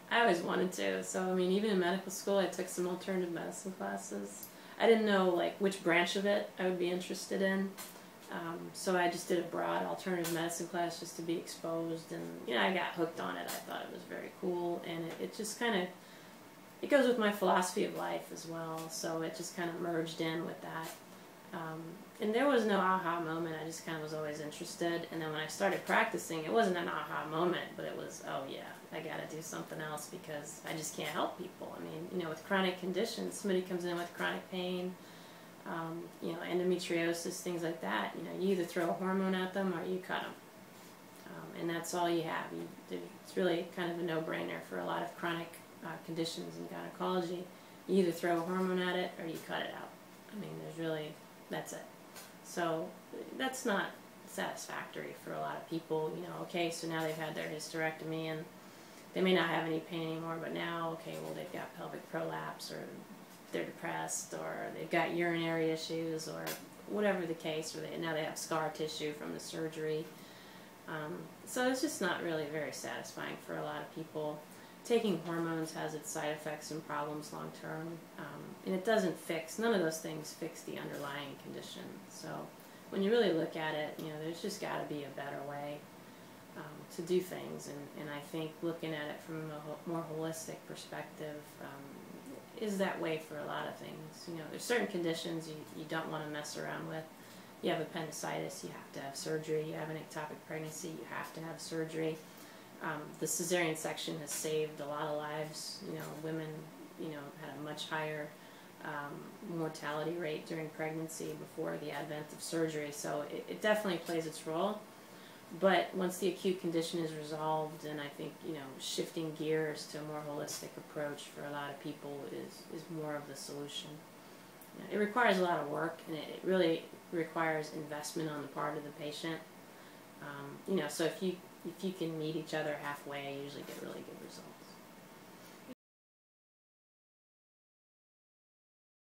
I always wanted to. So, I mean, even in medical school, I took some alternative medicine classes. I didn't know, like, which branch of it I would be interested in. So I just did a broad alternative medicine class just to be exposed. And, you know, I got hooked on it. I thought it was very cool. And it just kind of, it goes with my philosophy of life as well. So it just kind of merged in with that. And there was no aha moment. I just kind of was always interested. And then when I started practicing, it wasn't an aha moment, but it was, oh yeah, I got to do something else because I just can't help people. I mean, you know, with chronic conditions, somebody comes in with chronic pain, you know, endometriosis, things like that. You know, you either throw a hormone at them or you cut them. And that's all you have. It's really kind of a no-brainer for a lot of chronic conditions in gynecology. You either throw a hormone at it or you cut it out. I mean, there's really, that's it. So that's not satisfactory for a lot of people. You know, okay, so now they've had their hysterectomy and they may not have any pain anymore, but now, okay, well, they've got pelvic prolapse or they're depressed or they've got urinary issues or whatever the case, or now they have scar tissue from the surgery. So it's just not really very satisfying for a lot of people. Taking hormones has its side effects and problems long term, and it doesn't fix, none of those things fix the underlying condition. So when you really look at it, you know, there's just got to be a better way to do things, and I think looking at it from a more holistic perspective is that way for a lot of things. You know, there's certain conditions you don't want to mess around with. You have appendicitis, you have to have surgery. You have an ectopic pregnancy, you have to have surgery. The cesarean section has saved a lot of lives. You know, women, you know, had a much higher mortality rate during pregnancy before the advent of surgery. So it definitely plays its role. But once the acute condition is resolved, and I think, you know, shifting gears to a more holistic approach for a lot of people is more of the solution. You know, it requires a lot of work, and it really requires investment on the part of the patient. You know, so if you can meet each other halfway, you usually get really good results.